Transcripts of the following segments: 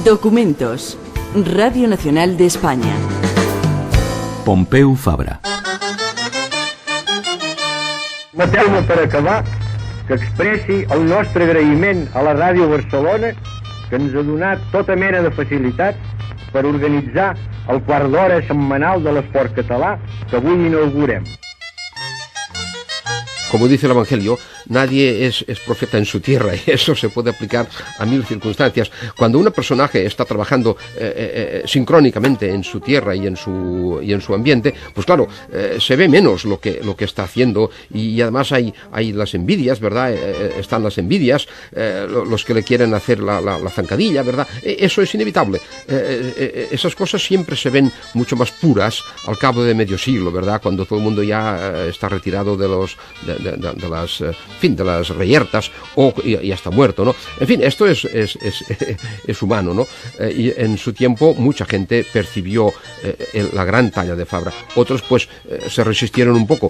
Documentos. Radio Nacional de España. Pompeu Fabra. Mateu-me per acabar que expressi el nostre agraïment a la Ràdio Barcelona, que ens ha donat tota mena de facilitats per organitzar el quart d'hora setmanal de l'esport català que avui inaugurem. Como dice el Evangelio, nadie es profeta en su tierra, y eso se puede aplicar a mil circunstancias. Cuando un personaje está trabajando sincrónicamente en su tierra y en su ambiente, pues claro, se ve menos lo que está haciendo, y además hay las envidias, ¿verdad? Están las envidias, los que le quieren hacer la zancadilla, ¿verdad? Eso es inevitable. Esas cosas siempre se ven mucho más puras al cabo de medio siglo, ¿verdad? Cuando todo el mundo ya está retirado de las reyertas y ya está muerto, ¿no? En fin, esto es humano, ¿no? Y en su tiempo mucha gente percibió la gran talla de Fabra. Otros pues se resistieron un poco.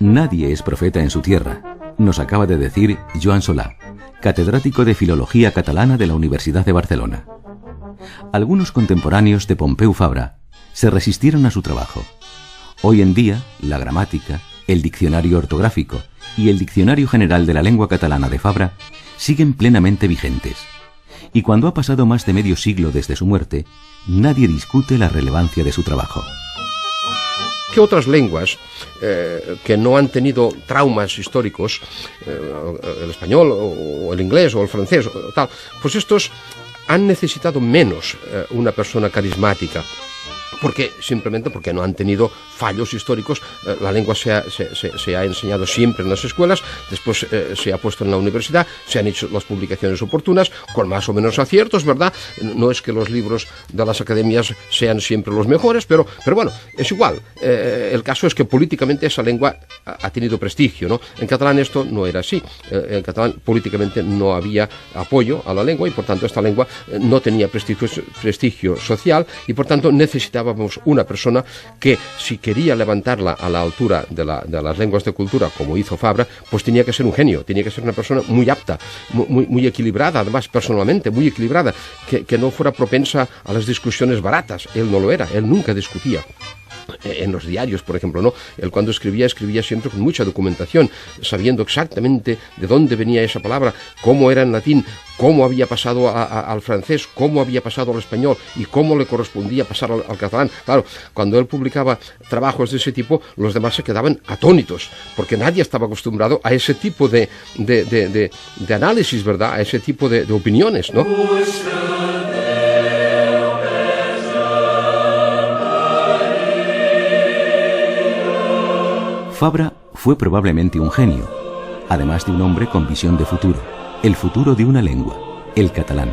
Nadie es profeta en su tierra, nos acaba de decir Joan Solà, catedrático de Filología Catalana de la Universidad de Barcelona. Algunos contemporáneos de Pompeu Fabra se resistieron a su trabajo. Hoy en día, la gramática, el diccionario ortográfico y el diccionario general de la lengua catalana de Fabra siguen plenamente vigentes. Y cuando ha pasado más de medio siglo desde su muerte, nadie discute la relevancia de su trabajo. ¿Qué otras lenguas que no han tenido traumas históricos, el español o el inglés o el francés, o tal, pues estos han necesitado menos una persona carismática? Simplemente porque no han tenido fallos históricos. La lengua se ha enseñado siempre en las escuelas, después se ha puesto en la universidad, se han hecho las publicaciones oportunas, con más o menos aciertos, ¿verdad? No es que los libros de las academias sean siempre los mejores, pero bueno, es igual. El caso es que políticamente esa lengua ha tenido prestigio, ¿no? En catalán esto no era así. En catalán políticamente no había apoyo a la lengua, y por tanto esta lengua no tenía prestigio social, y por tanto necesitaba una persona que, si quería levantarla a la altura de las lenguas de cultura, como hizo Fabra, pues tenía que ser un genio, tenía que ser una persona muy apta, muy equilibrada, además personalmente muy equilibrada, que no fuera propensa a las discusiones baratas. Él no lo era, él nunca discutía. En los diarios, por ejemplo, ¿no? Él cuando escribía siempre con mucha documentación, sabiendo exactamente de dónde venía esa palabra, cómo era en latín, cómo había pasado al francés, cómo había pasado al español y cómo le correspondía pasar al catalán. Claro, cuando él publicaba trabajos de ese tipo, los demás se quedaban atónitos, porque nadie estaba acostumbrado a ese tipo de análisis, ¿verdad? A ese tipo de opiniones, ¿no? Fabra fue probablemente un genio, además de un hombre con visión de futuro, el futuro de una lengua, el catalán.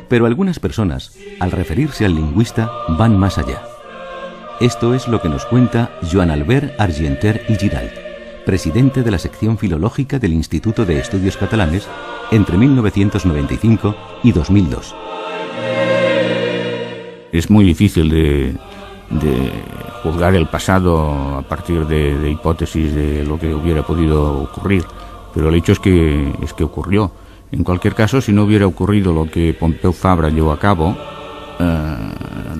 Pero algunas personas, al referirse al lingüista, van más allá. Esto es lo que nos cuenta Joan Albert Argenter i Giralt, presidente de la sección filológica del Instituto de Estudios Catalanes entre 1995 y 2002. Es muy difícil de juzgar el pasado a partir de hipótesis de lo que hubiera podido ocurrir, pero el hecho es que ocurrió. En cualquier caso, si no hubiera ocurrido lo que Pompeu Fabra llevó a cabo,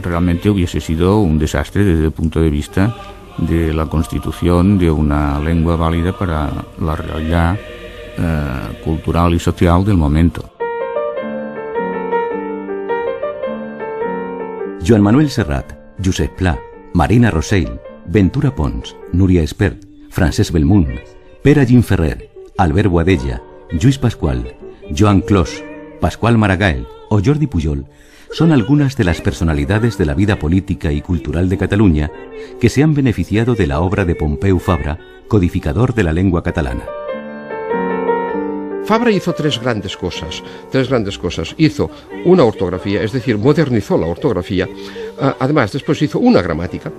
realmente hubiese sido un desastre desde el punto de vista de la constitución de una lengua válida para la realidad cultural y social del momento. Joan Manuel Serrat, Josep Pla, Marina Rosell, Ventura Pons, Núria Espert, Francesc Bellmunt, Pere Gimferrer, Albert Boadella, Lluís Pasqual, Joan Clos, Pasqual Maragall o Jordi Pujol son algunas de las personalidades de la vida política y cultural de Cataluña que se han beneficiado de la obra de Pompeu Fabra, codificador de la lengua catalana. Fabra hizo tres grandes cosas. Hizo una ortografía, es decir, modernizó la ortografía. Además, después hizo una gramática,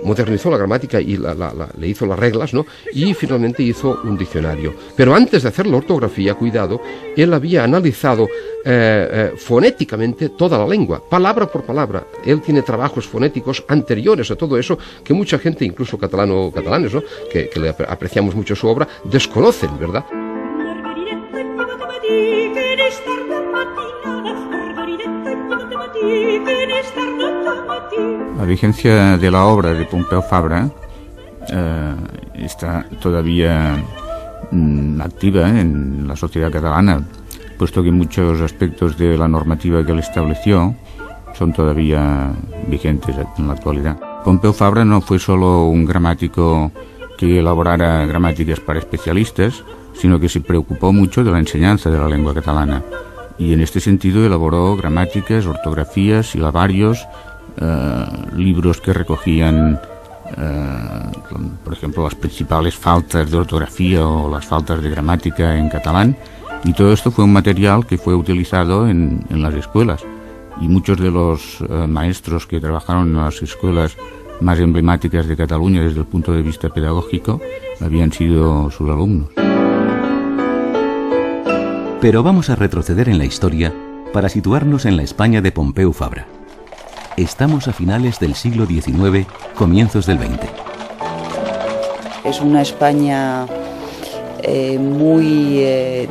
modernizó la gramática y le hizo las reglas, ¿no? Y finalmente hizo un diccionario. Pero antes de hacer la ortografía, cuidado, él había analizado fonéticamente toda la lengua, palabra por palabra. Él tiene trabajos fonéticos anteriores a todo eso que mucha gente, incluso catalanes, ¿no? que le apreciamos mucho su obra, desconocen, ¿verdad? La vigencia de la obra de Pompeu Fabra está todavía activa en la sociedad catalana, puesto que muchos aspectos de la normativa que él estableció son todavía vigentes en la actualidad. Pompeu Fabra no fue solo un gramático que elaborara gramáticas para especialistas, sino que se preocupó mucho de la enseñanza de la lengua catalana, y en este sentido elaboró gramáticas, ortografías, silabarios, libros que recogían, por ejemplo, las principales faltas de ortografía o las faltas de gramática en catalán, y todo esto fue un material que fue utilizado en las escuelas, y muchos de los maestros que trabajaron en las escuelas más emblemáticas de Cataluña desde el punto de vista pedagógico habían sido sus alumnos. Pero vamos a retroceder en la historia para situarnos en la España de Pompeu Fabra. Estamos a finales del siglo XIX, comienzos del XX. Es una España muy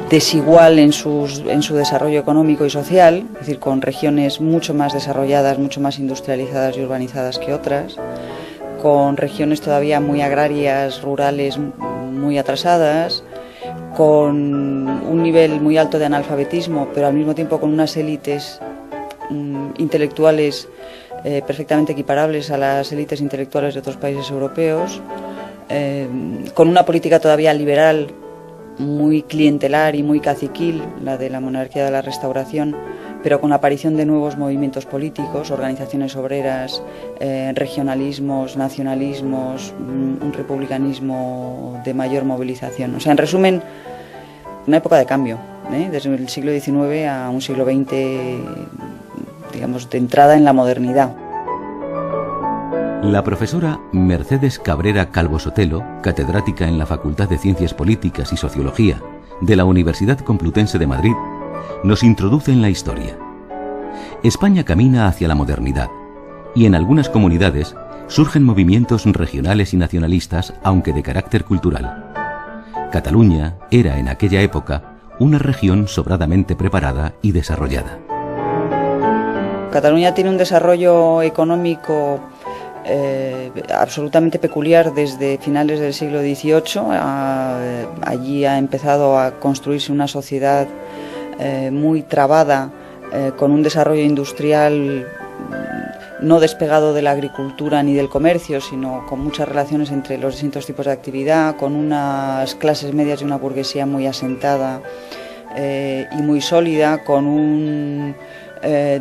desigual en su desarrollo económico y social, es decir, con regiones mucho más desarrolladas, mucho más industrializadas y urbanizadas que otras, con regiones todavía muy agrarias, rurales, muy atrasadas, con un nivel muy alto de analfabetismo, pero al mismo tiempo con unas élites intelectuales perfectamente equiparables a las élites intelectuales de otros países europeos, con una política todavía liberal, muy clientelar y muy caciquil, la de la monarquía de la Restauración, pero con la aparición de nuevos movimientos políticos, organizaciones obreras, regionalismos, nacionalismos, un republicanismo de mayor movilización. O sea, en resumen, una época de cambio, desde el siglo XIX a un siglo XX, digamos, de entrada en la modernidad. La profesora Mercedes Cabrera Calvo Sotelo, catedrática en la Facultad de Ciencias Políticas y Sociología de la Universidad Complutense de Madrid, nos introduce en la historia. España camina hacia la modernidad y en algunas comunidades surgen movimientos regionales y nacionalistas, aunque de carácter cultural. Cataluña era en aquella época una región sobradamente preparada y desarrollada. Cataluña tiene un desarrollo económico absolutamente peculiar desde finales del siglo XVIII. Allí ha empezado a construirse una sociedad muy trabada, con un desarrollo industrial no despegado de la agricultura ni del comercio, sino con muchas relaciones entre los distintos tipos de actividad, con unas clases medias y una burguesía muy asentada y muy sólida, con un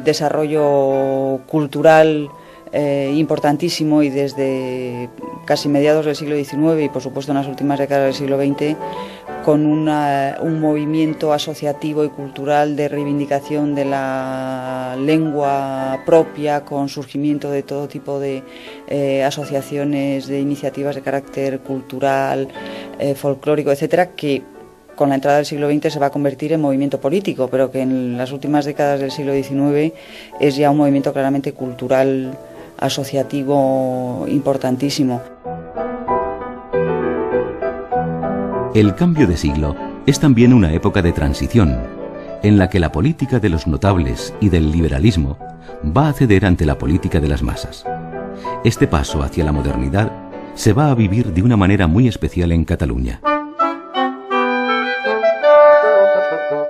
desarrollo cultural importantísimo, y desde casi mediados del siglo XIX y por supuesto en las últimas décadas del siglo XX, con un movimiento asociativo y cultural de reivindicación de la lengua propia, con surgimiento de todo tipo de asociaciones, de iniciativas de carácter cultural, folclórico, etcétera, que con la entrada del siglo XX se va a convertir en movimiento político, pero que en las últimas décadas del siglo XIX es ya un movimiento claramente cultural, asociativo importantísimo. El cambio de siglo es también una época de transición, en la que la política de los notables y del liberalismo va a ceder ante la política de las masas. Este paso hacia la modernidad se va a vivir de una manera muy especial en Cataluña.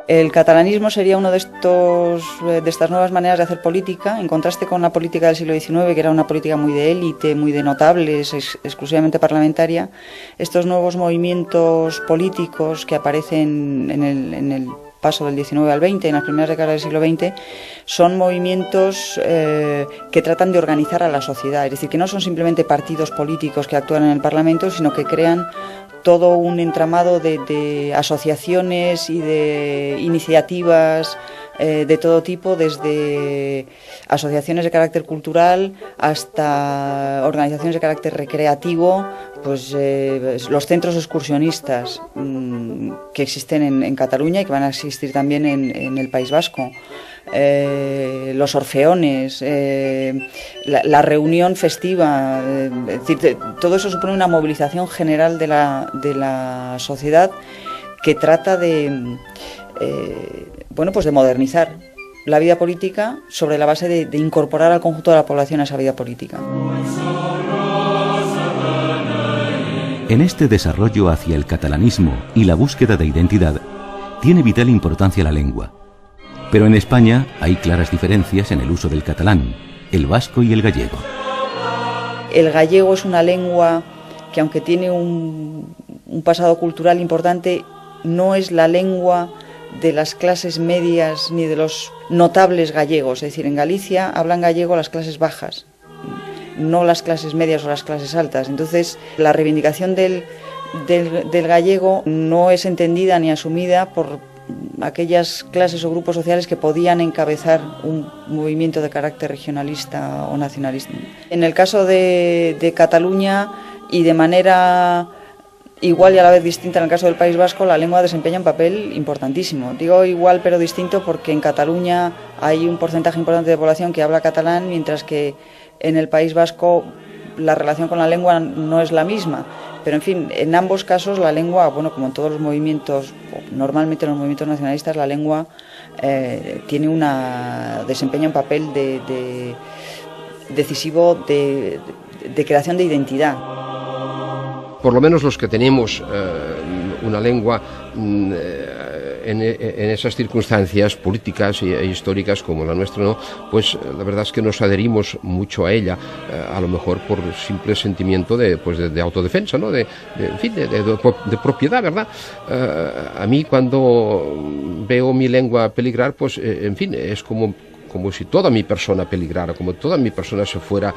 El catalanismo sería uno de estas nuevas maneras de hacer política, en contraste con la política del siglo XIX, que era una política muy de élite, muy de notables, exclusivamente parlamentaria. Estos nuevos movimientos políticos que aparecen en el paso del XIX al XX, en las primeras décadas del siglo XX, son movimientos que tratan de organizar a la sociedad, es decir, que no son simplemente partidos políticos que actúan en el Parlamento, sino que crean todo un entramado de asociaciones y de iniciativas de todo tipo, desde asociaciones de carácter cultural hasta organizaciones de carácter recreativo, pues los centros excursionistas que existen en Cataluña y que van a existir también en el País Vasco. Los orfeones, la reunión festiva, es decir, todo eso supone una movilización general de la sociedad que trata de, pues de modernizar la vida política sobre la base de incorporar al conjunto de la población a esa vida política. En este desarrollo hacia el catalanismo y la búsqueda de identidad, tiene vital importancia la lengua. Pero en España hay claras diferencias en el uso del catalán, el vasco y el gallego. El gallego es una lengua que, aunque tiene un pasado cultural importante, no es la lengua de las clases medias ni de los notables gallegos. Es decir, en Galicia hablan gallego las clases bajas, no las clases medias o las clases altas. Entonces, la reivindicación del gallego no es entendida ni asumida por aquellas clases o grupos sociales que podían encabezar un movimiento de carácter regionalista o nacionalista. En el caso de Cataluña, y de manera igual y a la vez distinta en el caso del País Vasco, la lengua desempeña un papel importantísimo. Digo igual pero distinto porque en Cataluña hay un porcentaje importante de población que habla catalán, mientras que en el País Vasco la relación con la lengua no es la misma. Pero en fin, en ambos casos la lengua, bueno, como en todos los movimientos, normalmente en los movimientos nacionalistas, la lengua desempeña un papel decisivo de creación de identidad. Por lo menos los que tenemos una lengua en esas circunstancias políticas e históricas como la nuestra, ¿no? Pues la verdad es que nos adherimos mucho a ella, a lo mejor por simple sentimiento de autodefensa, ¿no? de propiedad, ¿verdad? A mí, cuando veo mi lengua peligrar, pues en fin, es como si toda mi persona peligrara, como toda mi persona se fuera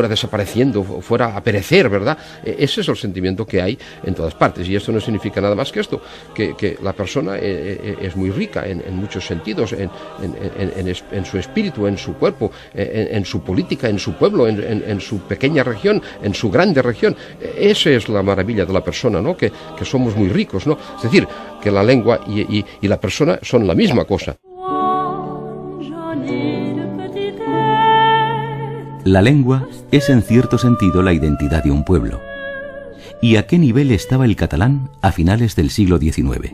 desapareciendo, fuera a perecer, ¿verdad? Ese es el sentimiento que hay en todas partes, y esto no significa nada más que esto, que la persona es muy rica en muchos sentidos, en su espíritu, en su cuerpo, en su política, en su pueblo, en su pequeña región, en su grande región. Esa es la maravilla de la persona, ¿no? Que somos muy ricos, ¿no? Es decir, que la lengua y la persona son la misma cosa. La lengua es en cierto sentido la identidad de un pueblo. ¿Y a qué nivel estaba el catalán a finales del siglo XIX?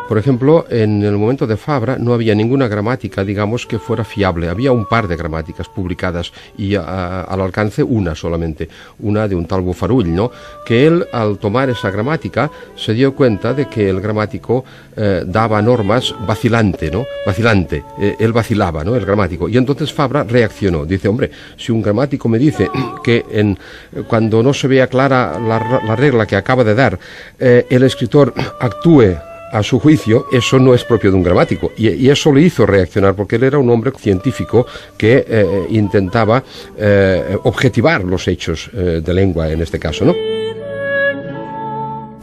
Por ejemplo, en el momento de Fabra no había ninguna gramática, digamos, que fuera fiable. Había un par de gramáticas publicadas y al alcance una solamente, una de un tal Bofarull, ¿no? Que él, al tomar esa gramática, se dio cuenta de que el gramático daba normas vacilante, ¿no? Vacilante, él vacilaba, ¿no? El gramático. Y entonces Fabra reaccionó. Dice, hombre, si un gramático me dice que cuando no se vea clara la regla que acaba de dar, el escritor actúe a su juicio, eso no es propio de un gramático, y eso le hizo reaccionar, porque él era un hombre científico que intentaba objetivar los hechos de lengua en este caso, ¿no?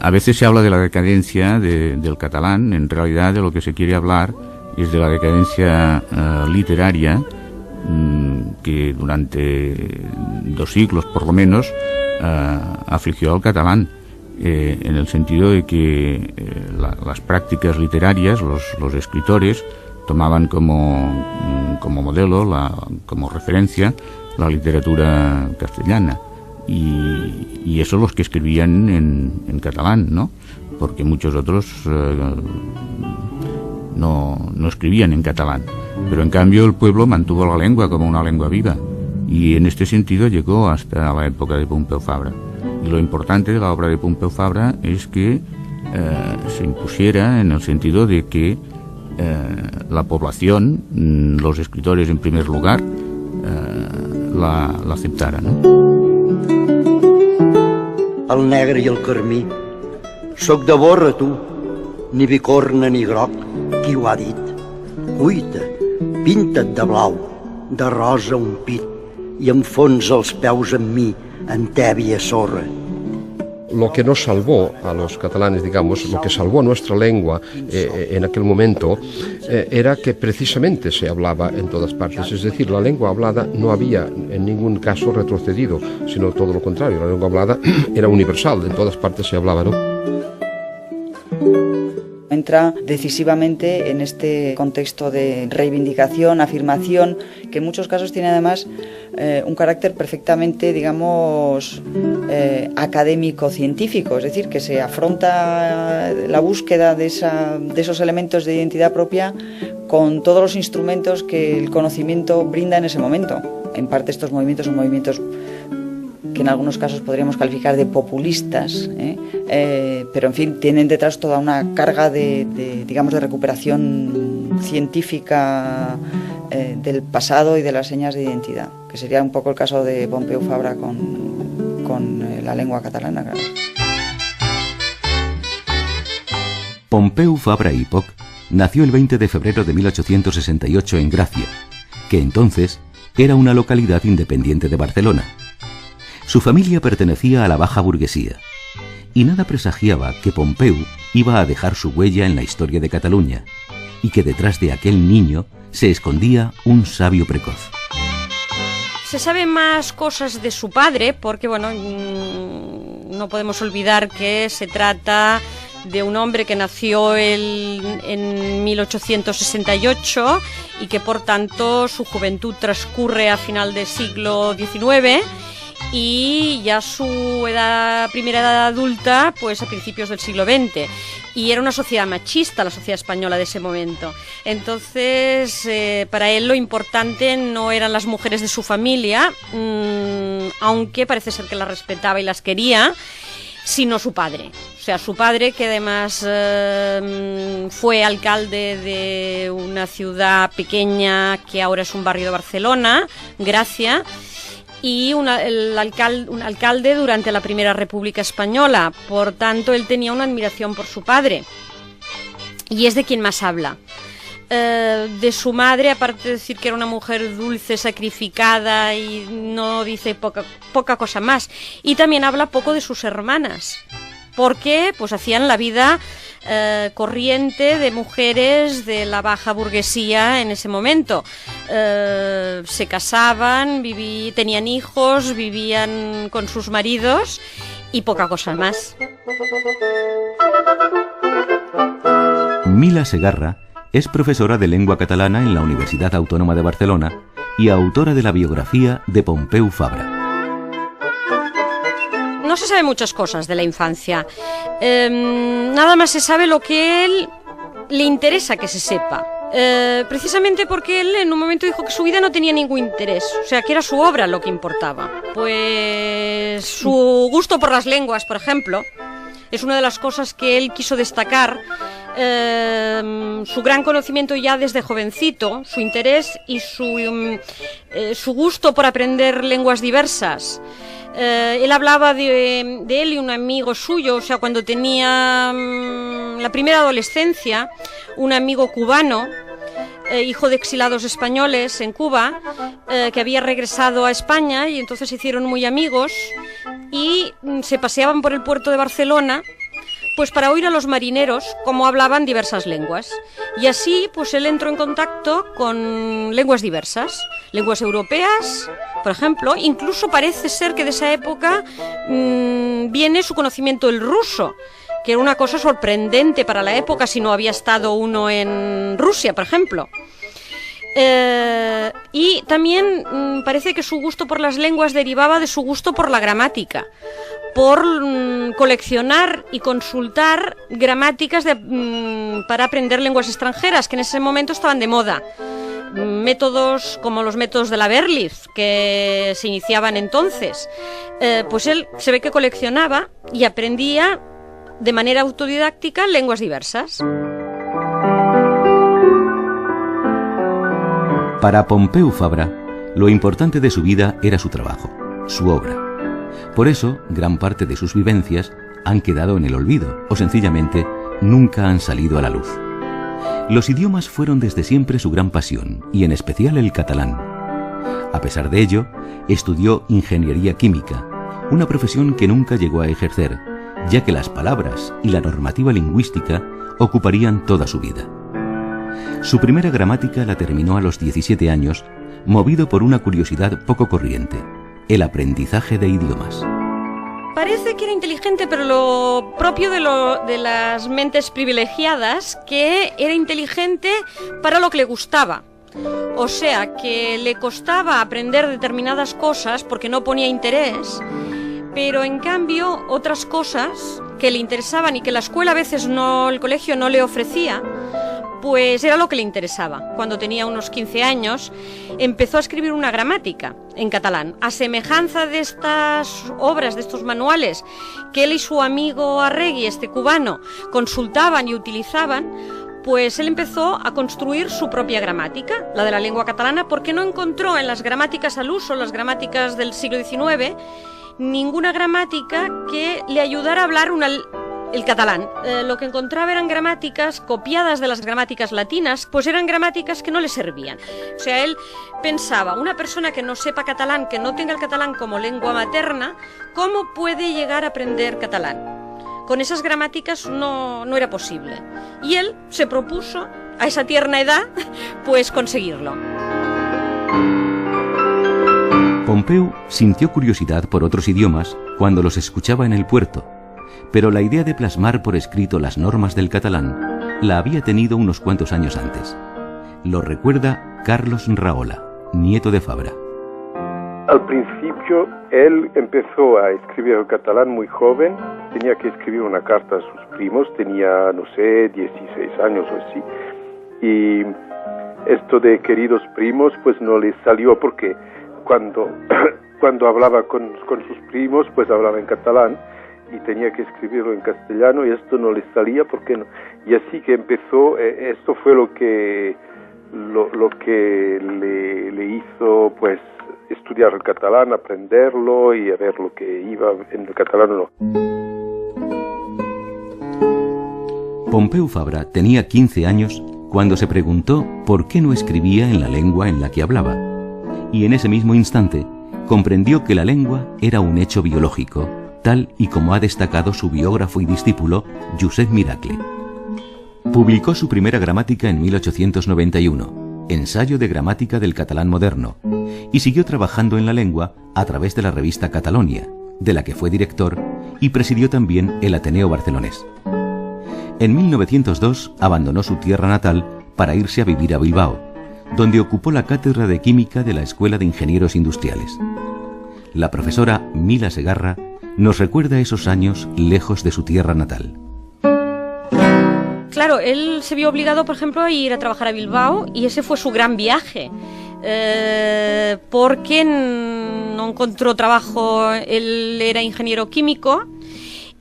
A veces se habla de la decadencia del catalán. En realidad de lo que se quiere hablar es de la decadencia literaria que durante 2 siglos por lo menos afligió al catalán. En el sentido de que las prácticas literarias, los escritores tomaban como modelo, como referencia, la literatura castellana, y eso los que escribían en catalán, ¿no? Porque muchos otros no escribían en catalán, pero en cambio el pueblo mantuvo la lengua como una lengua viva, y en este sentido llegó hasta la época de Pompeu Fabra. Y lo importante de la obra de Pompeu Fabra es que se impusiera en el sentido de que la población, los escritores en primer lugar, la aceptara, ¿no? El negre i el carmí. Soc de borra, tu, ni bicorna ni groc, qui ho ha dit? Cuita, pinta't de blau, de rosa un pit, i enfonsa els peus en mi, en tèbia sorra. Lo que nos salvó a los catalanes, digamos, lo que salvó nuestra lengua en aquel momento, era que precisamente se hablaba en todas partes. Es decir, la lengua hablada no había en ningún caso retrocedido, sino todo lo contrario. La lengua hablada era universal, en todas partes se hablaba, ¿no? En entra decisivamente en este contexto de reivindicación, afirmación, que en muchos casos tiene además un carácter perfectamente, digamos, académico-científico, es decir, que se afronta la búsqueda de esos elementos de identidad propia con todos los instrumentos que el conocimiento brinda en ese momento. En parte estos movimientos son movimientos que en algunos casos podríamos calificar de populistas, pero en fin, tienen detrás toda una carga digamos, de recuperación científica del pasado y de las señas de identidad, que sería un poco el caso de Pompeu Fabra con la lengua catalana, claro. Pompeu Fabra i Poch nació el 20 de febrero de 1868 en Gracia, que entonces era una localidad independiente de Barcelona. Su familia pertenecía a la baja burguesía, y nada presagiaba que Pompeu iba a dejar su huella en la historia de Cataluña, y que detrás de aquel niño se escondía un sabio precoz. Se sabe más cosas de su padre, porque bueno, no podemos olvidar que se trata de un hombre que nació en 1868 y que por tanto su juventud transcurre a final del siglo XIX y ya su primera edad adulta pues a principios del siglo XX, y era una sociedad machista la sociedad española de ese momento. Entonces para él lo importante no eran las mujeres de su familia, aunque parece ser que las respetaba y las quería, sino su padre. O sea, su padre, que además fue alcalde de una ciudad pequeña que ahora es un barrio de Barcelona, Gracia, y un alcalde durante la Primera República Española. Por tanto, él tenía una admiración por su padre, y es de quien más habla. De su madre, aparte de decir que era una mujer dulce, sacrificada, y no dice poca cosa más. Y también habla poco de sus hermanas, porque pues hacían la vida corriente de mujeres de la baja burguesía en ese momento. Se casaban, tenían hijos, vivían con sus maridos y poca cosa más. Mila Segarra es profesora de lengua catalana en la Universidad Autónoma de Barcelona y autora de la biografía de Pompeu Fabra. No se sabe muchas cosas de la infancia. Nada más se sabe lo que él le interesa que se sepa. Precisamente porque él en un momento dijo que su vida no tenía ningún interés, o sea, que era su obra lo que importaba. Pues su gusto por las lenguas, por ejemplo, es una de las cosas que él quiso destacar. Su gran conocimiento ya desde jovencito, su interés y su gusto por aprender lenguas diversas. Él hablaba de él y un amigo suyo, o sea, cuando tenía la primera adolescencia, un amigo cubano, hijo de exilados españoles en Cuba, que había regresado a España, y entonces se hicieron muy amigos y se paseaban por el puerto de Barcelona pues para oír a los marineros cómo hablaban diversas lenguas. Y así pues él entró en contacto con lenguas diversas, lenguas europeas, por ejemplo. Incluso parece ser que de esa época viene su conocimiento del ruso, que era una cosa sorprendente para la época si no había estado uno en Rusia, por ejemplo. Y también parece que su gusto por las lenguas derivaba de su gusto por la gramática, por coleccionar y consultar gramáticas para aprender lenguas extranjeras, que en ese momento estaban de moda. Métodos como los métodos de la Berlitz, que se iniciaban entonces. Pues él se ve que coleccionaba y aprendía de manera autodidáctica lenguas diversas. Para Pompeu Fabra, lo importante de su vida era su trabajo, su obra. Por eso, gran parte de sus vivencias han quedado en el olvido o sencillamente nunca han salido a la luz. Los idiomas fueron desde siempre su gran pasión, y en especial el catalán. A pesar de ello, estudió ingeniería química, una profesión que nunca llegó a ejercer, ya que las palabras y la normativa lingüística ocuparían toda su vida. Su primera gramática la terminó a los 17 años, movido por una curiosidad poco corriente: el aprendizaje de idiomas. Parece que era inteligente, pero lo propio de las mentes privilegiadas, que era inteligente para lo que le gustaba. O sea, que le costaba aprender determinadas cosas porque no ponía interés, pero en cambio otras cosas que le interesaban y que la escuela a veces el colegio no le ofrecía, pues era lo que le interesaba. Cuando tenía unos 15 años, empezó a escribir una gramática en catalán. A semejanza de estas obras, de estos manuales, que él y su amigo Arregui, este cubano, consultaban y utilizaban, pues él empezó a construir su propia gramática, la de la lengua catalana, porque no encontró en las gramáticas al uso, las gramáticas del siglo XIX, ninguna gramática que le ayudara a hablar el catalán. Lo que encontraba eran gramáticas copiadas de las gramáticas latinas, pues eran gramáticas que no le servían. O sea, él pensaba, una persona que no sepa catalán, que no tenga el catalán como lengua materna, ¿cómo puede llegar a aprender catalán? Con esas gramáticas no era posible. Y él se propuso, a esa tierna edad, pues conseguirlo. Pompeu sintió curiosidad por otros idiomas cuando los escuchaba en el puerto, pero la idea de plasmar por escrito las normas del catalán la había tenido unos cuantos años antes. Lo recuerda Carlos Rahola, nieto de Fabra. Al principio él empezó a escribir el catalán muy joven, tenía que escribir una carta a sus primos, tenía, no sé, 16 años o así, y esto de queridos primos pues no le salió porque cuando hablaba con sus primos pues hablaba en catalán, y tenía que escribirlo en castellano y esto no le salía porque no. Y así que empezó, esto fue lo que le hizo pues estudiar el catalán, aprenderlo y a ver lo que iba en el catalán o no. Pompeu Fabra tenía 15 años cuando se preguntó por qué no escribía en la lengua en la que hablaba, y en ese mismo instante comprendió que la lengua era un hecho biológico, tal y como ha destacado su biógrafo y discípulo, Josep Miracle. Publicó su primera gramática en 1891, Ensayo de gramática del catalán moderno, y siguió trabajando en la lengua a través de la revista Catalonia, de la que fue director y presidió también el Ateneo barcelonés. En 1902 abandonó su tierra natal para irse a vivir a Bilbao, donde ocupó la cátedra de química de la Escuela de Ingenieros Industriales. La profesora Mila Segarra nos recuerda esos años lejos de su tierra natal. Claro, él se vio obligado, por ejemplo, a ir a trabajar a Bilbao y ese fue su gran viaje, porque no encontró trabajo, él era ingeniero químico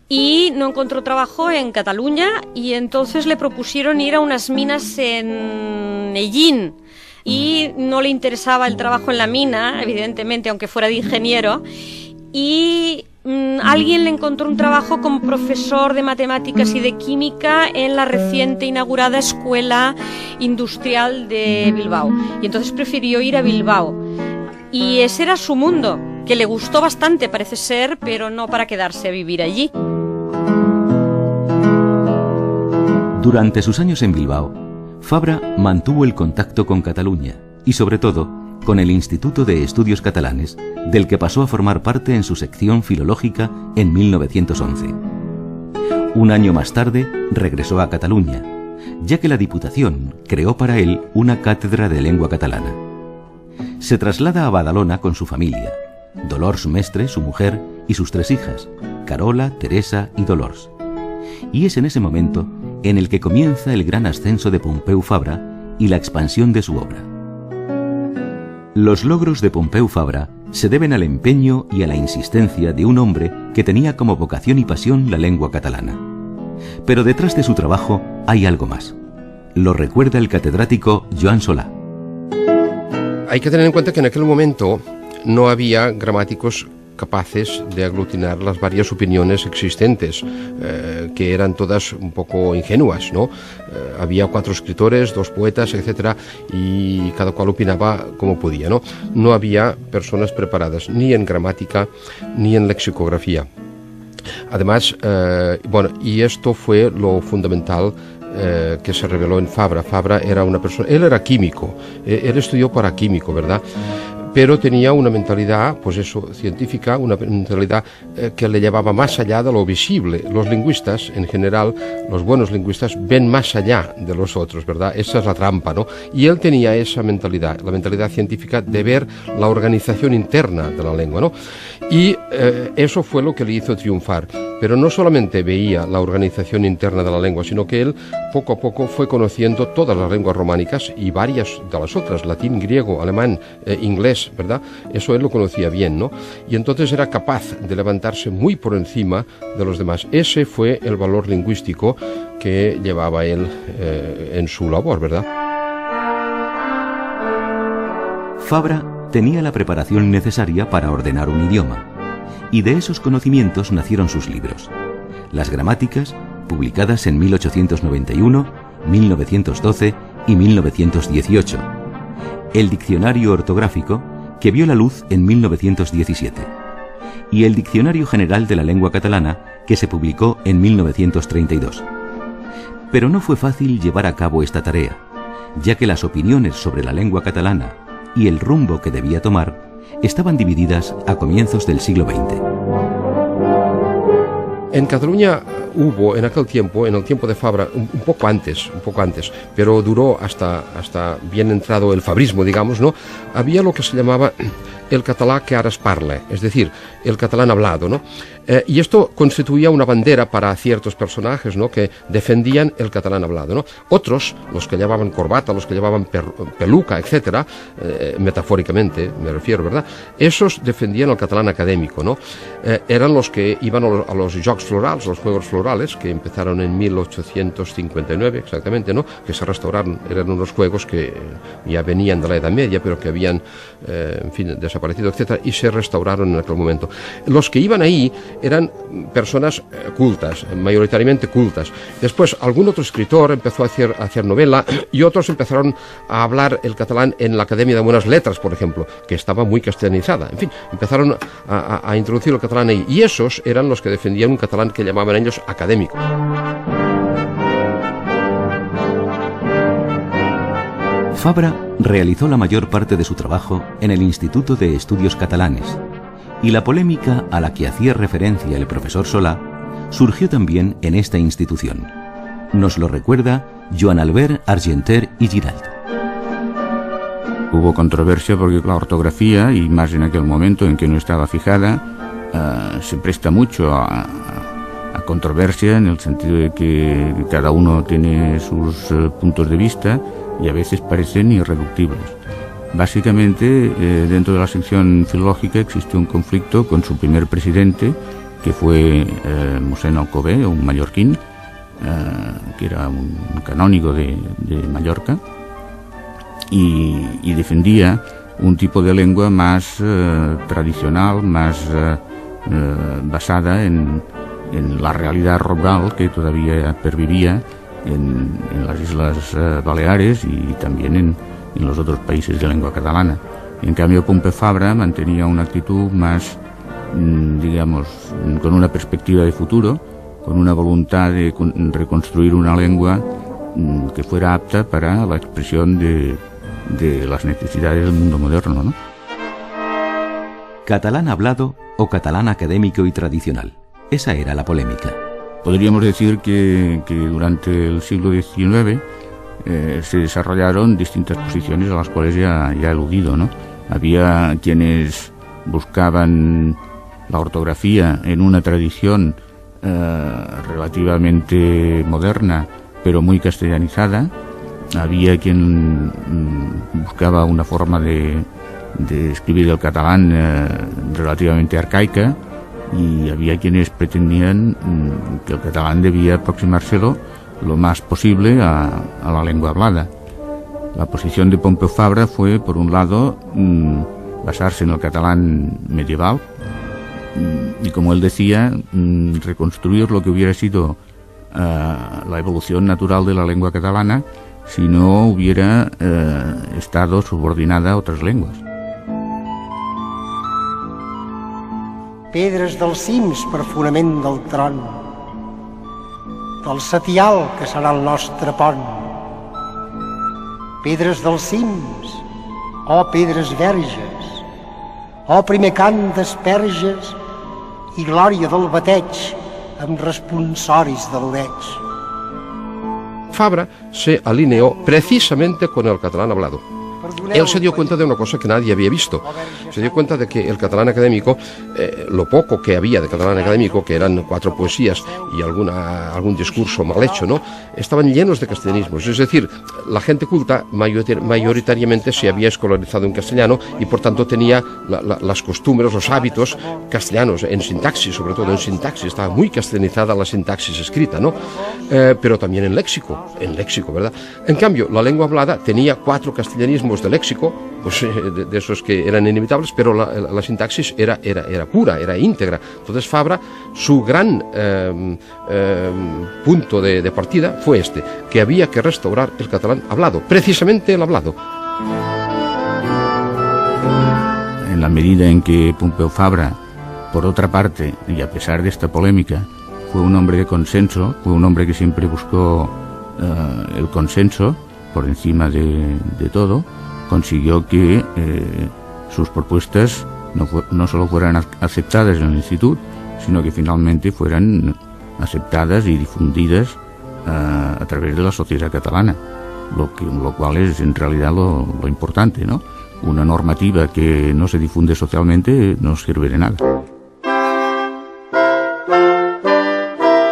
y no encontró trabajo en Cataluña y entonces le propusieron ir a unas minas en Ellín y no le interesaba el trabajo en la mina, evidentemente, aunque fuera de ingeniero, y alguien le encontró un trabajo como profesor de matemáticas y de química en la reciente inaugurada Escuela Industrial de Bilbao. Y entonces prefirió ir a Bilbao. Y ese era su mundo, que le gustó bastante, parece ser, pero no para quedarse a vivir allí. Durante sus años en Bilbao, Fabra mantuvo el contacto con Cataluña y, sobre todo, con el Instituto de Estudios Catalanes, del que pasó a formar parte en su sección filológica en 1911. Un año más tarde regresó a Cataluña, ya que la Diputación creó para él una cátedra de lengua catalana. Se traslada a Badalona con su familia, Dolors Mestre, su mujer, y sus 3 hijas, Carola, Teresa y Dolors. Y es en ese momento en el que comienza el gran ascenso de Pompeu Fabra y la expansión de su obra. Los logros de Pompeu Fabra se deben al empeño y a la insistencia de un hombre que tenía como vocación y pasión la lengua catalana. Pero detrás de su trabajo hay algo más. Lo recuerda el catedrático Joan Solà. Hay que tener en cuenta que en aquel momento no había gramáticos capaces de aglutinar las varias opiniones existentes, que eran todas un poco ingenuas, ¿no? Había 4 escritores, 2 poetas, etcétera, y cada cual opinaba como podía, ¿no? No había personas preparadas ni en gramática ni en lexicografía. Además, y esto fue lo fundamental que se reveló en Fabra. Fabra era una persona, él era químico, él estudió para químico, ¿verdad? pero tenía una mentalidad, pues eso, científica, una mentalidad que le llevaba más allá de lo visible. Los lingüistas, en general, los buenos lingüistas, ven más allá de los otros, ¿verdad? Esa es la trampa, ¿no? Y él tenía esa mentalidad, la mentalidad científica de ver la organización interna de la lengua, ¿no? Y eso fue lo que le hizo triunfar. Pero no solamente veía la organización interna de la lengua, sino que él poco a poco fue conociendo todas las lenguas románicas y varias de las otras, latín, griego, alemán, inglés, ¿verdad? Eso él lo conocía bien, ¿no? Y entonces era capaz de levantarse muy por encima de los demás. Ese fue el valor lingüístico que llevaba él en su labor, ¿verdad? Fabra tenía la preparación necesaria para ordenar un idioma, y de esos conocimientos nacieron sus libros. Las gramáticas, publicadas en 1891, 1912 y 1918. El diccionario ortográfico, que vio la luz en 1917. Y el Diccionario General de la Lengua Catalana, que se publicó en 1932. Pero no fue fácil llevar a cabo esta tarea, ya que las opiniones sobre la lengua catalana y el rumbo que debía tomar estaban divididas a comienzos del siglo XX. En Cataluña hubo en aquel tiempo, en el tiempo de Fabra, un poco antes, pero duró hasta bien entrado el fabrismo, digamos, ¿no? Había lo que se llamaba el català que ara es parla, es decir, el catalán hablado, ¿no? Y esto constituía una bandera para ciertos personajes, ¿no?, que defendían el catalán hablado, ¿no? Otros, los que llevaban corbata, los que llevaban peluca, etcétera, metafóricamente me refiero, ¿verdad? Esos defendían el catalán académico, ¿no? Eran los que iban a los Jocs Florals, los Juegos Florales, que empezaron en 1859, exactamente, ¿no?, que se restauraron. Eran unos juegos que ya venían de la Edad Media, pero que habían, en fin, desaparecido, etcétera, y se restauraron en aquel momento. Los que iban ahí eran personas cultas, mayoritariamente cultas. Después, algún otro escritor empezó a hacer novela y otros empezaron a hablar el catalán en la Academia de Buenas Letras, por ejemplo, que estaba muy castellanizada. En fin, empezaron a introducir el catalán ahí. Y esos eran los que defendían un catalán que llamaban ellos académico. Fabra realizó la mayor parte de su trabajo en el Instituto de Estudios Catalanes, y la polémica a la que hacía referencia el profesor Solà surgió también en esta institución. Nos lo recuerda Joan Albert Argenter y Giralt. Hubo controversia porque la ortografía, y más en aquel momento en que no estaba fijada, se presta mucho a controversia, en el sentido de que cada uno tiene sus puntos de vista y a veces parecen irreductibles. Básicamente, dentro de la sección filológica existió un conflicto con su primer presidente, que fue Mosén Alcobé, un mallorquín, que era un canónigo de Mallorca, y defendía un tipo de lengua más tradicional, más basada en la realidad rural que todavía pervivía en las Islas Baleares y también en los otros países de lengua catalana. En cambio, Pompeu Fabra mantenía una actitud más, digamos, con una perspectiva de futuro, con una voluntad de reconstruir una lengua que fuera apta para la expresión de las necesidades del mundo moderno, ¿no? ¿Catalán hablado o catalán académico y tradicional? Esa era la polémica. Podríamos decir que durante el siglo XIX se desarrollaron distintas posiciones a las cuales ya he aludido, ¿no? Había quienes buscaban la ortografía en una tradición relativamente moderna, pero muy castellanizada. Había quien buscaba una forma de escribir el catalán relativamente arcaica, y había quienes pretendían que el catalán debía aproximárselo lo más posible a la lengua hablada. La posición de Pompeu Fabra fue, por un lado, basarse en el catalán medieval y, como él decía, reconstruir lo que hubiera sido la evolución natural de la lengua catalana si no hubiera estado subordinada a otras lenguas. Pedres dels cims per fonament del tron, del setial que serà el nostre pont. Pedres dels cims, oh pedres verges, o primer cant d'esperges i glòria del bateig amb responsoris de l'oreig. Fabra se alineó precisamente con el catalán hablado. Él se dio cuenta de una cosa que nadie había visto. Se dio cuenta de que el catalán académico, lo poco que había de catalán académico, que eran 4 poesías y algún discurso mal hecho, ¿no?, estaban llenos de castellanismos. Es decir, la gente culta mayoritariamente se había escolarizado en castellano y por tanto tenía las costumbres, los hábitos castellanos, en sintaxis, sobre todo en sintaxis. Estaba muy castellanizada la sintaxis escrita, ¿no? Pero también en léxico, ¿verdad? En cambio, la lengua hablada tenía 4 castellanismos de léxico, pues de esos que eran inevitables, pero la sintaxis era pura, era íntegra. Entonces Fabra, su gran punto de partida fue este, que había que restaurar el catalán hablado, precisamente el hablado. En la medida en que Pompeu Fabra, por otra parte, y a pesar de esta polémica, fue un hombre de consenso, fue un hombre que siempre buscó el consenso por encima de todo, consiguió que sus propuestas no solo fueran aceptadas en el instituto, sino que finalmente fueran aceptadas y difundidas a través de la sociedad catalana, lo cual es en realidad lo importante, ¿no? Una normativa que no se difunde socialmente no sirve de nada.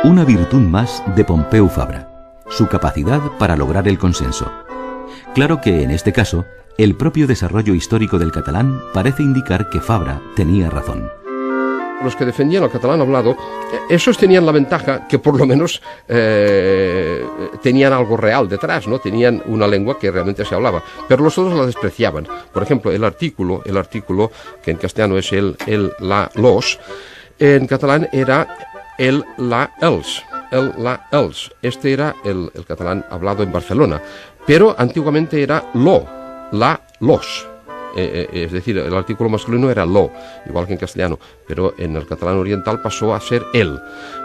Una virtud más de Pompeu Fabra, su capacidad para lograr el consenso. Claro que en este caso, el propio desarrollo histórico del catalán parece indicar que Fabra tenía razón. Los que defendían el catalán hablado, esos tenían la ventaja que por lo menos tenían algo real detrás, ¿no? Tenían una lengua que realmente se hablaba, pero los otros la despreciaban. Por ejemplo, el artículo, que en castellano es el, la, los, en catalán era el, la, els. El, la, els. Este era el catalán hablado en Barcelona, pero antiguamente era lo, la, los. Es decir, el artículo masculino era lo, igual que en castellano, pero en el catalán oriental pasó a ser el.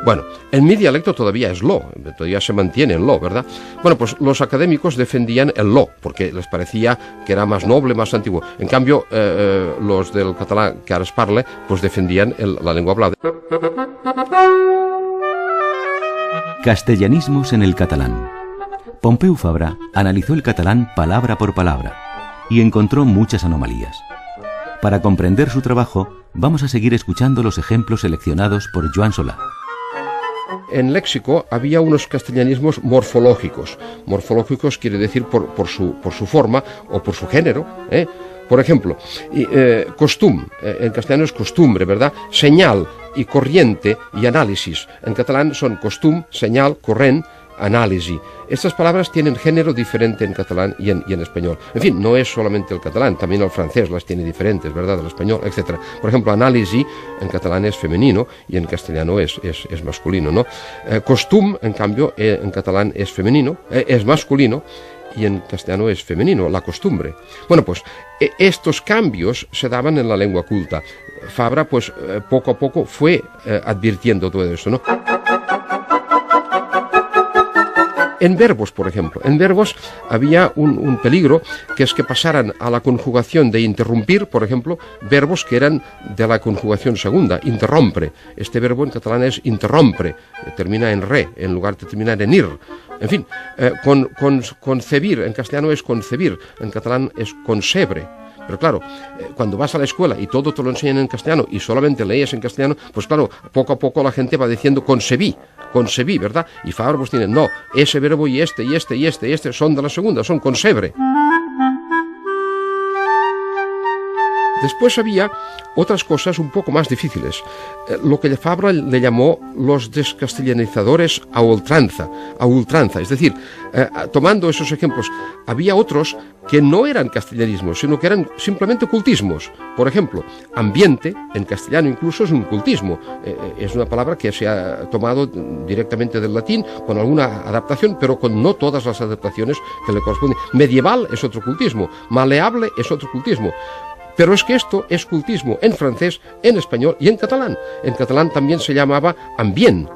Bueno, en mi dialecto todavía es lo, todavía se mantiene el lo, ¿verdad? Bueno, pues los académicos defendían el lo, porque les parecía que era más noble, más antiguo. En cambio, los del catalán que ahora es parle, pues defendían la lengua hablada. Castellanismos en el catalán. Pompeu Fabra analizó el catalán palabra por palabra y encontró muchas anomalías. Para comprender su trabajo, vamos a seguir escuchando los ejemplos seleccionados por Joan Solà. En léxico había unos castellanismos morfológicos. Morfológicos quiere decir por su forma o por su género, ¿eh? Por ejemplo, costum, en castellano es costumbre, ¿verdad? Señal y corriente y análisis. En catalán son costum, señal, corrent, análisis. Estas palabras tienen género diferente en catalán y en español. En fin, no es solamente el catalán, también el francés las tiene diferentes, ¿verdad? El español, etc. Por ejemplo, análisis en catalán es femenino y en castellano es masculino, ¿no? Costum, en cambio, en catalán es femenino, es masculino, y en castellano es femenino, la costumbre. Bueno, pues estos cambios se daban en la lengua culta. Fabra, pues poco a poco fue advirtiendo todo eso, ¿no? En verbos, por ejemplo, en verbos había un peligro, que es que pasaran a la conjugación de interrumpir, por ejemplo, verbos que eran de la conjugación segunda, interrompre. Este verbo en catalán es interrompre, termina en re, en lugar de terminar en ir. En fin, concebir, en castellano es concebir, en catalán es concebre. Pero claro, cuando vas a la escuela y todo te lo enseñan en castellano y solamente lees en castellano, pues claro, poco a poco la gente va diciendo concebí, ¿verdad? Y Fabra pues tiene, no, ese verbo y este son de la segunda, son concebre. Después había otras cosas un poco más difíciles, lo que Fabra le llamó los descastellanizadores a ultranza, es decir, tomando esos ejemplos, había otros que no eran castellanismos, sino que eran simplemente cultismos. Por ejemplo, ambiente, en castellano incluso es un cultismo, es una palabra que se ha tomado directamente del latín, con alguna adaptación, pero con no todas las adaptaciones que le corresponden. Medieval es otro cultismo, maleable es otro cultismo. Pero es que esto es cultismo en francés, en español y en catalán. En catalán también se llamaba ambient.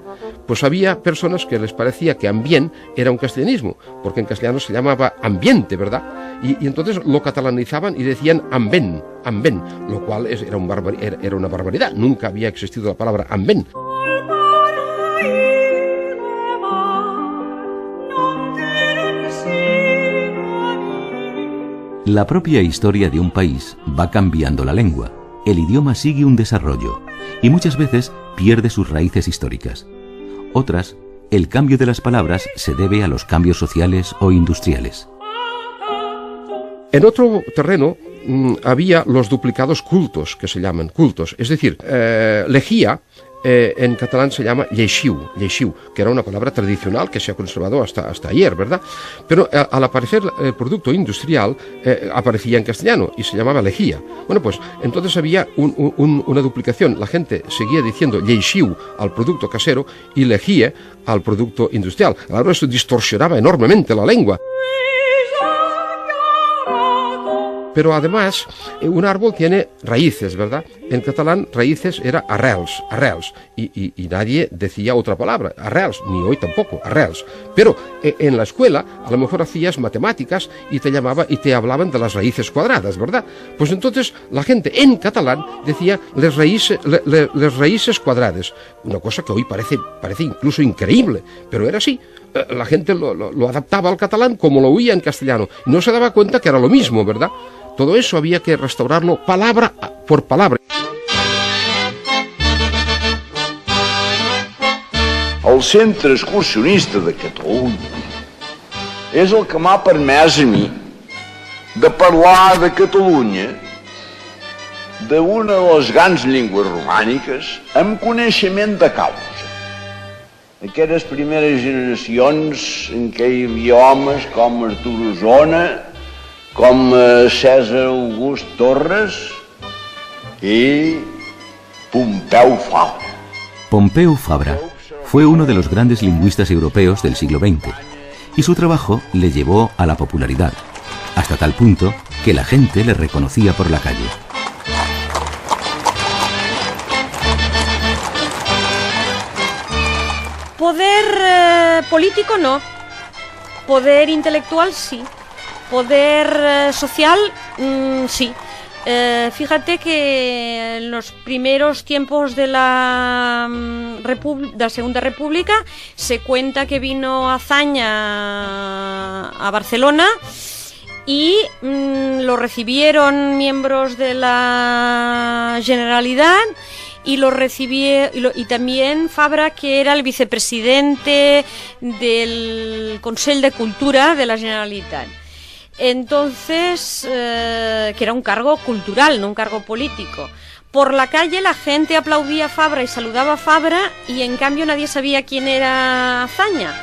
pues había personas que les parecía que ambient era un castellanismo, porque en castellano se llamaba ambiente, ¿verdad? Y entonces lo catalanizaban y decían ambén, lo cual era una barbaridad. Nunca había existido la palabra ambén. La propia historia de un país va cambiando la lengua. El idioma sigue un desarrollo y muchas veces pierde sus raíces históricas. Otras, el cambio de las palabras se debe a los cambios sociales o industriales. En otro terreno había los duplicados cultos, que se llaman cultos. Es decir, lejía en catalán se llama lleixiu, que era una palabra tradicional que se ha conservado hasta ayer, ¿verdad? Pero al aparecer el producto industrial aparecía en castellano y se llamaba lejía. Bueno, pues entonces había una duplicación. La gente seguía diciendo lleixiu al producto casero y lejía al producto industrial. Ahora eso distorsionaba enormemente la lengua. Pero además, un árbol tiene raíces, ¿verdad? En catalán, raíces era arrels, y nadie decía otra palabra, arrels, ni hoy tampoco, arrels. Pero en la escuela, a lo mejor hacías matemáticas y te hablaban de las raíces cuadradas, ¿verdad? Pues entonces la gente en catalán decía les raíces cuadradas, una cosa que hoy parece incluso increíble, pero era así. La gente lo adaptaba al catalán como lo oía en castellano, y no se daba cuenta que era lo mismo, ¿verdad? Todo eso había que restaurarlo palabra por palabra. El Centre Excursionista de Catalunya és el que m'ha permès a mi de parlar de Catalunya, d'una de les grans llengües romàniques, amb coneixement de causa. Aquelles primeres generacions en què hi havia homes com Artur Osona, com César August Torres y Pompeu Fabra. Pompeu Fabra fue uno de los grandes lingüistas europeos del siglo XX y su trabajo le llevó a la popularidad, hasta tal punto que la gente le reconocía por la calle. Poder político no, poder intelectual sí. Poder social, sí. Fíjate que en los primeros tiempos de la Segunda República se cuenta que vino Azaña a Barcelona y lo recibieron miembros de la Generalidad y y también Fabra, que era el vicepresidente del Consell de Cultura de la Generalitat. Entonces, que era un cargo cultural, no un cargo político. Por la calle la gente aplaudía a Fabra y saludaba a Fabra, y en cambio nadie sabía quién era Azaña.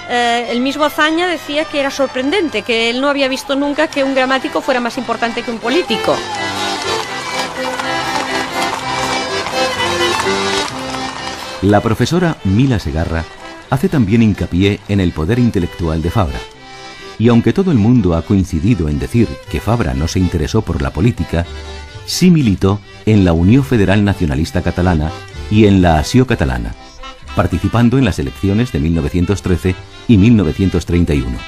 El mismo Azaña decía que era sorprendente, que él no había visto nunca que un gramático fuera más importante que un político. La profesora Mila Segarra hace también hincapié en el poder intelectual de Fabra. Y aunque todo el mundo ha coincidido en decir que Fabra no se interesó por la política, sí militó en la Unió Federal Nacionalista Catalana y en la Acció Catalana, participando en las elecciones de 1913 y 1931.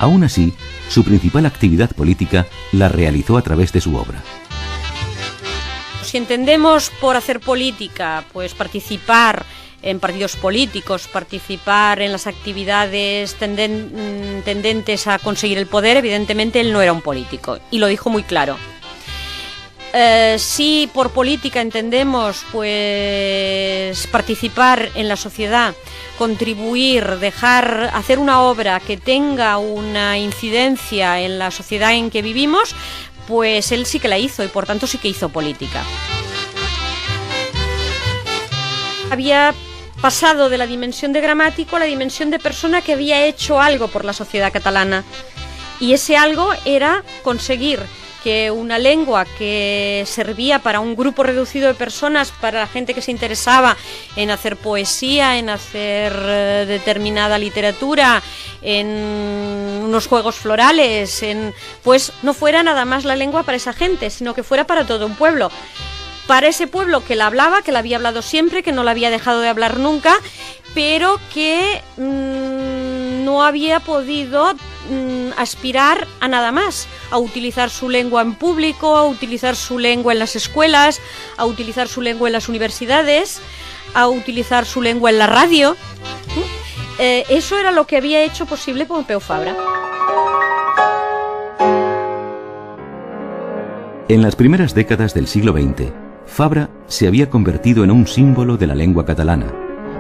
Aún así, su principal actividad política la realizó a través de su obra. Si entendemos por hacer política, pues participar en partidos políticos, participar en las actividades tendentes a conseguir el poder, evidentemente él no era un político, y lo dijo muy claro. Si por política entendemos pues participar en la sociedad, contribuir, hacer una obra que tenga una incidencia en la sociedad en que vivimos, pues él sí que la hizo y por tanto sí que hizo política. Había pasado de la dimensión de gramático a la dimensión de persona que había hecho algo por la sociedad catalana, y ese algo era conseguir que una lengua que servía para un grupo reducido de personas, para la gente que se interesaba en hacer poesía, en hacer determinada literatura, en unos juegos florales, pues no fuera nada más la lengua para esa gente, sino que fuera para todo un pueblo. para ese pueblo que la hablaba, que la había hablado siempre, que no la había dejado de hablar nunca, pero que no había podido aspirar a nada más, a utilizar su lengua en público, a utilizar su lengua en las escuelas, a utilizar su lengua en las universidades, a utilizar su lengua en la radio. Eso era lo que había hecho posible Pompeu Fabra. En las primeras décadas del siglo XX, Fabra se había convertido en un símbolo de la lengua catalana,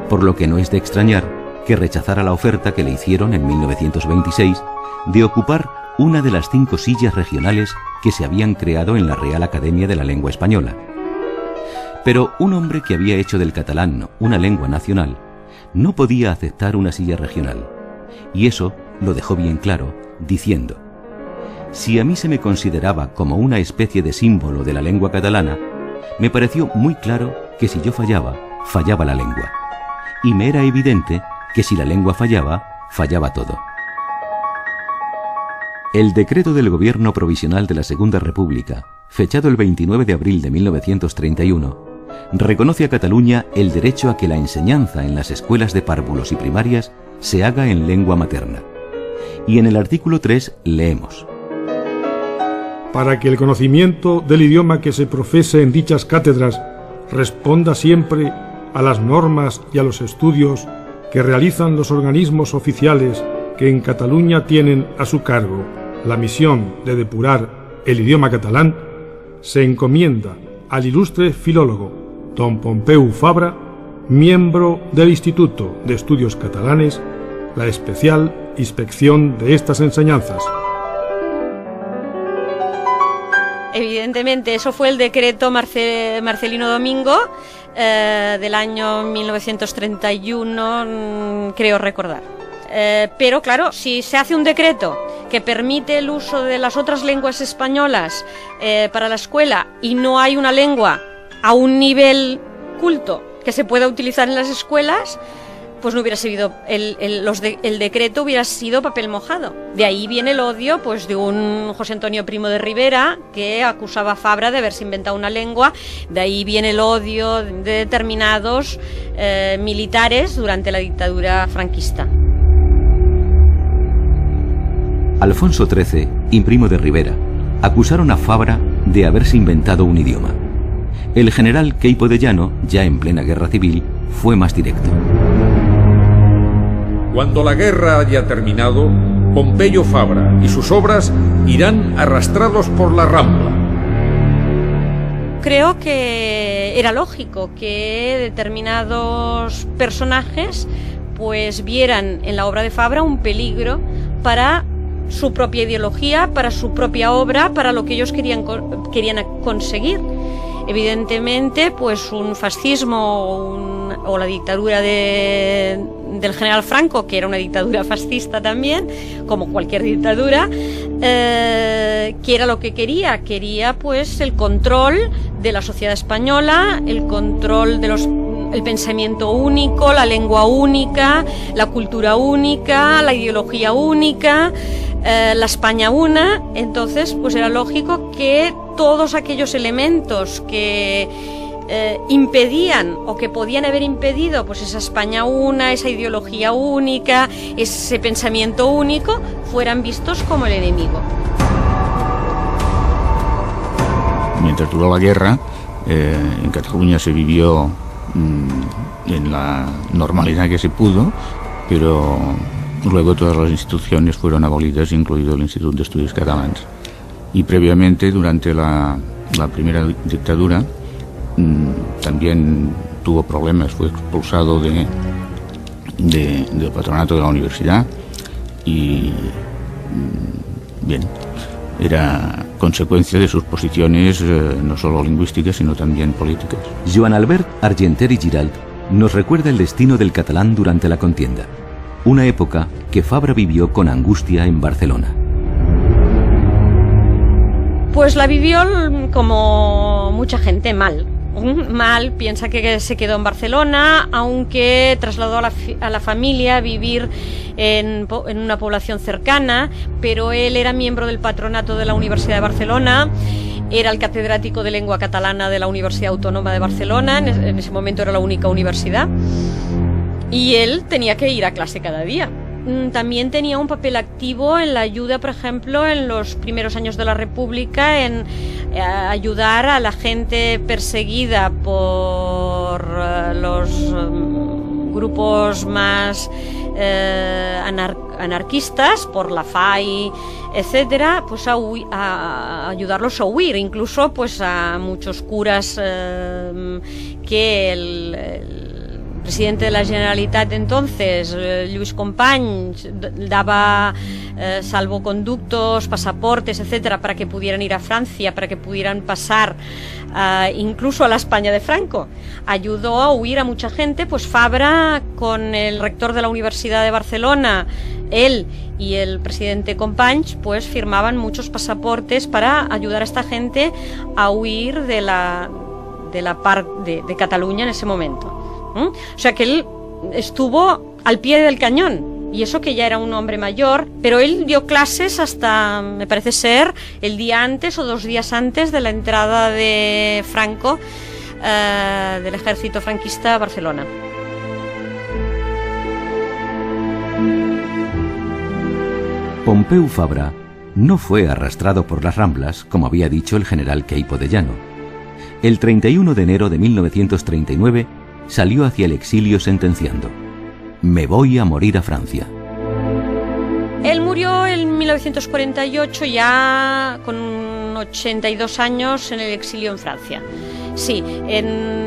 por lo que no es de extrañar que rechazara la oferta que le hicieron en 1926 de ocupar una de las 5 sillas regionales que se habían creado en la Real Academia de la Lengua Española. Pero un hombre que había hecho del catalán una lengua nacional no podía aceptar una silla regional, y eso lo dejó bien claro, diciendo: si a mí se me consideraba como una especie de símbolo de la lengua catalana, me pareció muy claro que si yo fallaba, fallaba la lengua, y me era evidente que si la lengua fallaba, fallaba todo. El decreto del Gobierno Provisional de la Segunda República, fechado el 29 de abril de 1931, reconoce a Cataluña el derecho a que la enseñanza en las escuelas de párvulos y primarias se haga en lengua materna. Y en el artículo 3 leemos: para que el conocimiento del idioma que se profese en dichas cátedras responda siempre a las normas y a los estudios que realizan los organismos oficiales que en Cataluña tienen a su cargo la misión de depurar el idioma catalán, se encomienda al ilustre filólogo don Pompeu Fabra, miembro del Instituto de Estudios Catalanes, la especial inspección de estas enseñanzas. Evidentemente, eso fue el decreto Marcelino Domingo del año 1931, creo recordar. Pero claro, si se hace un decreto que permite el uso de las otras lenguas españolas para la escuela y no hay una lengua a un nivel culto que se pueda utilizar en las escuelas, pues no hubiera sido el decreto hubiera sido papel mojado. De ahí viene el odio, pues, de un José Antonio Primo de Rivera que acusaba a Fabra de haberse inventado una lengua. De ahí viene el odio de determinados militares durante la dictadura franquista. Alfonso XIII y Primo de Rivera acusaron a Fabra de haberse inventado un idioma. El general Queipo de Llano, ya en plena guerra civil, fue más directo. Cuando la guerra haya terminado, Pompeyo Fabra y sus obras irán arrastrados por la Rambla. Creo que era lógico que determinados personajes pues vieran en la obra de Fabra un peligro para su propia ideología, para su propia obra, para lo que ellos querían conseguir. Evidentemente, pues un fascismo o la dictadura del general Franco, que era una dictadura fascista también, como cualquier dictadura, que era lo que quería pues el control de la sociedad española, el control de el pensamiento único, la lengua única, la cultura única, la ideología única, la España una. Entonces, pues era lógico que todos aquellos elementos que impedían o que podían haber impedido pues esa España una, esa ideología única, ese pensamiento único, fueran vistos como el enemigo. Mientras duró la guerra, en Cataluña se vivió en la normalidad que se pudo, pero luego todas las instituciones fueron abolidas, incluido el Instituto de Estudios Catalans. Y previamente, durante la primera dictadura, también tuvo problemas, fue expulsado del patronato de la universidad y, bien, era consecuencia de sus posiciones no solo lingüísticas, sino también políticas. Joan Albert Argenter y Giralt nos recuerda el destino del catalán durante la contienda, una época que Fabra vivió con angustia en Barcelona. Pues la vivió como mucha gente mal, piensa que se quedó en Barcelona, aunque trasladó a la familia a vivir en una población cercana, pero él era miembro del patronato de la Universidad de Barcelona era el catedrático de lengua catalana de la Universidad Autónoma de Barcelona, en ese momento era la única universidad, y él tenía que ir a clase cada día. También tenía un papel activo en la ayuda, por ejemplo, en los primeros años de la República, en ayudar a la gente perseguida por los grupos más anarquistas, por la FAI, etcétera, pues a ayudarlos a huir, incluso pues a muchos curas que el presidente de la Generalitat entonces, Lluís Companys, daba salvoconductos, pasaportes, etcétera, para que pudieran ir a Francia, para que pudieran pasar incluso a la España de Franco. Ayudó a huir a mucha gente, pues Fabra, con el rector de la Universidad de Barcelona, él y el presidente Companys, pues firmaban muchos pasaportes para ayudar a esta gente a huir de la parte de Cataluña en ese momento. O sea que él estuvo al pie del cañón, y eso que ya era un hombre mayor, pero él dio clases hasta, me parece ser, el día antes o 2 días antes de la entrada de Franco, del ejército franquista a Barcelona. Pompeu Fabra no fue arrastrado por las Ramblas, como había dicho el general Queipo de Llano. El 31 de enero de 1939 salió hacia el exilio sentenciando: «Me voy a morir a Francia». Él murió en 1948 ya con 82 años en el exilio en Francia. Sí,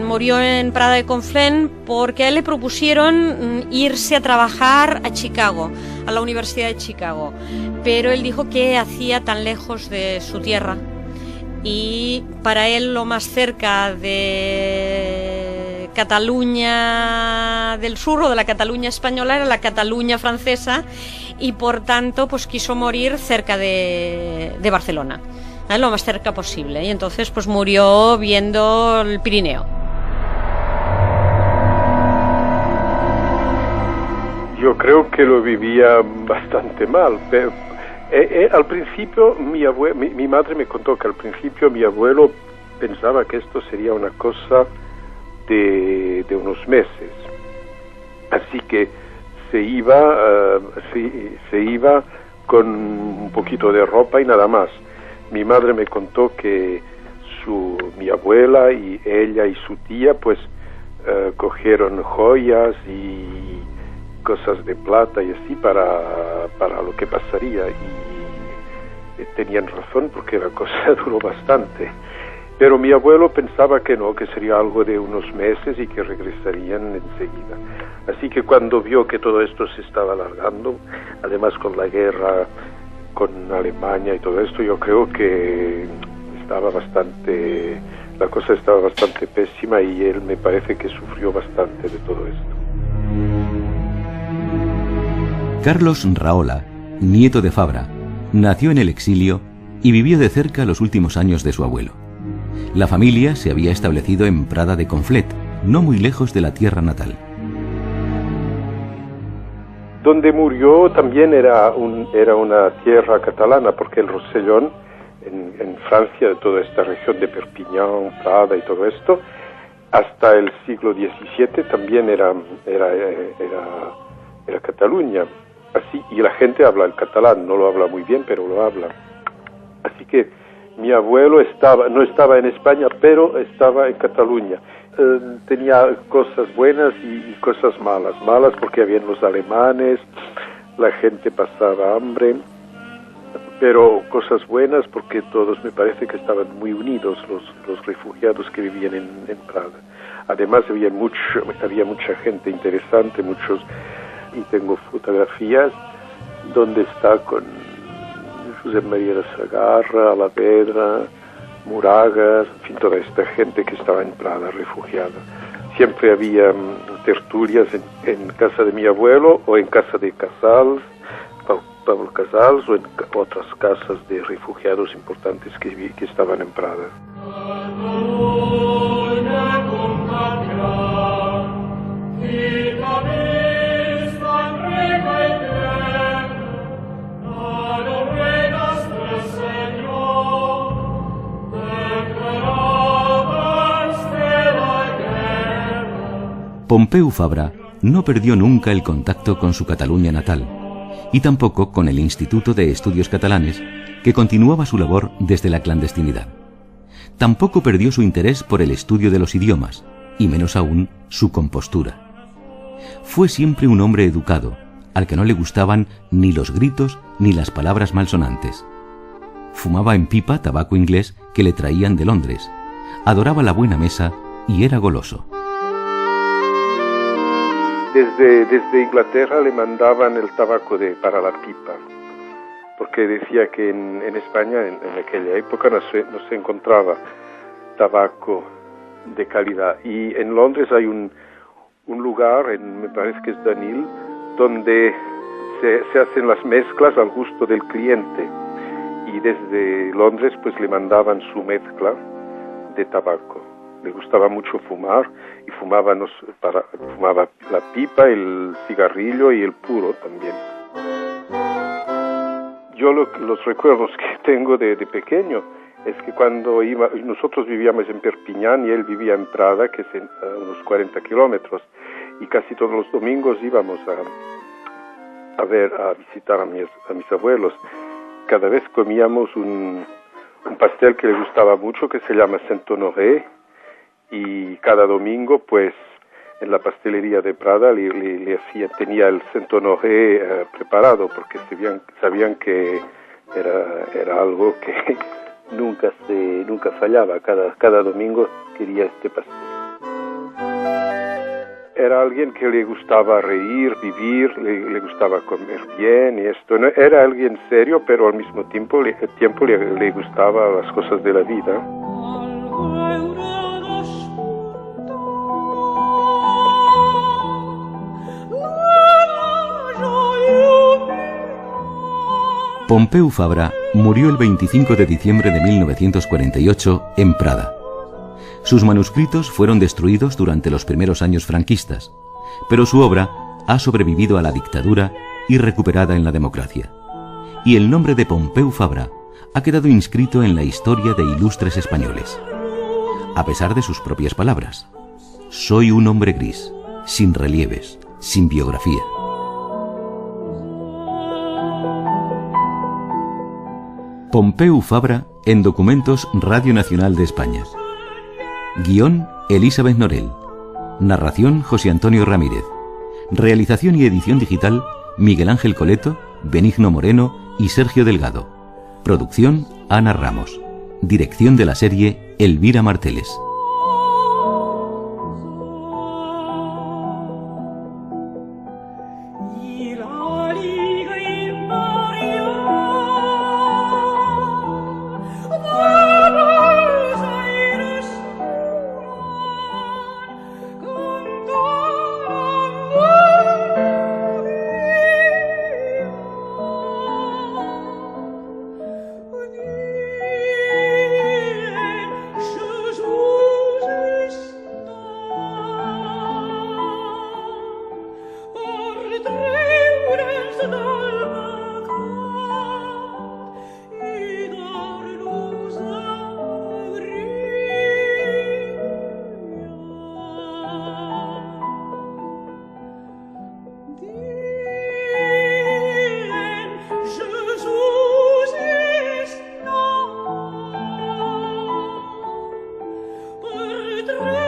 murió en Prada de Conflent porque a él le propusieron irse a trabajar a Chicago, a la Universidad de Chicago, pero él dijo que hacía tan lejos de su tierra, y para él lo más cerca de Cataluña del Sur o de la Cataluña española era la Cataluña francesa, y por tanto pues quiso morir cerca de Barcelona, lo más cerca posible, y entonces pues murió viendo el Pirineo. Yo creo que lo vivía bastante mal, pero al principio mi madre me contó que al principio mi abuelo pensaba que esto sería una cosa de unos meses, así que se iba con un poquito de ropa y nada más. Mi madre me contó que mi abuela y ella y su tía pues cogieron joyas y cosas de plata y así para lo que pasaría, y tenían razón porque la cosa duró bastante. Pero mi abuelo pensaba que no, que sería algo de unos meses y que regresarían enseguida. Así que cuando vio que todo esto se estaba alargando, además con la guerra con Alemania y todo esto, yo creo que la cosa estaba bastante pésima, y él me parece que sufrió bastante de todo esto. Carlos Rahola, nieto de Fabra, nació en el exilio y vivió de cerca los últimos años de su abuelo. La familia se había establecido en Prada de Conflent, no muy lejos de la tierra natal. Donde murió también era una tierra catalana, porque el Rosellón, en Francia, toda esta región de Perpiñán, Prada y todo esto, hasta el siglo XVII también era Cataluña. Así, y la gente habla el catalán, no lo habla muy bien, pero lo habla. Así que mi abuelo no estaba en España, pero estaba en Cataluña. Tenía cosas buenas y cosas malas. Malas porque habían los alemanes, la gente pasaba hambre, pero cosas buenas porque todos me parece que estaban muy unidos, los refugiados que vivían en Prada. Además había mucha gente interesante, y tengo fotografías donde está con Josep María de Sagarra, Alavedra, Moragas, en fin, toda esta gente que estaba en Prada refugiada. Siempre había tertulias en casa de mi abuelo o en casa de Casals, Pablo Casals, o en otras casas de refugiados importantes que estaban en Prada. Pompeu Fabra no perdió nunca el contacto con su Cataluña natal y tampoco con el Instituto de Estudios Catalanes, que continuaba su labor desde la clandestinidad. Tampoco perdió su interés por el estudio de los idiomas, y menos aún su compostura. Fue siempre un hombre educado, al que no le gustaban ni los gritos ni las palabras malsonantes. Fumaba en pipa tabaco inglés que le traían de Londres, adoraba la buena mesa y era goloso. Desde Inglaterra le mandaban el tabaco para la pipa, porque decía que en España en aquella época no se encontraba tabaco de calidad. Y en Londres hay un lugar, me parece que es Danil, donde se hacen las mezclas al gusto del cliente. Y desde Londres pues le mandaban su mezcla de tabaco. Le gustaba mucho fumar y fumaba la pipa, el cigarrillo y el puro también. Yo los recuerdos que tengo de pequeño es que cuando nosotros vivíamos en Perpiñán y él vivía en Prada, que es a unos 40 kilómetros, y casi todos los domingos íbamos a visitar a mis abuelos. Cada vez comíamos un pastel que le gustaba mucho, que se llama Saint-Honoré, y cada domingo, pues, en la pastelería de Prada tenía el Saint-Honoré preparado, porque sabían que era algo que nunca fallaba. Cada domingo quería este pastel. Era alguien que le gustaba reír, vivir, le gustaba comer bien y esto. No, era alguien serio, pero al mismo tiempo le gustaban las cosas de la vida. Pompeu Fabra murió el 25 de diciembre de 1948 en Prada. Sus manuscritos fueron destruidos durante los primeros años franquistas, pero su obra ha sobrevivido a la dictadura y recuperada en la democracia. Y el nombre de Pompeu Fabra ha quedado inscrito en la historia de ilustres españoles. A pesar de sus propias palabras: soy un hombre gris, sin relieves, sin biografía. Pompeu Fabra en Documentos Radio Nacional de España. Guión: Elizabeth Norell. Narración: José Antonio Ramírez. Realización y edición digital: Miguel Ángel Coleto, Benigno Moreno y Sergio Delgado. Producción: Ana Ramos. Dirección de la serie: Elvira Marteles. Tre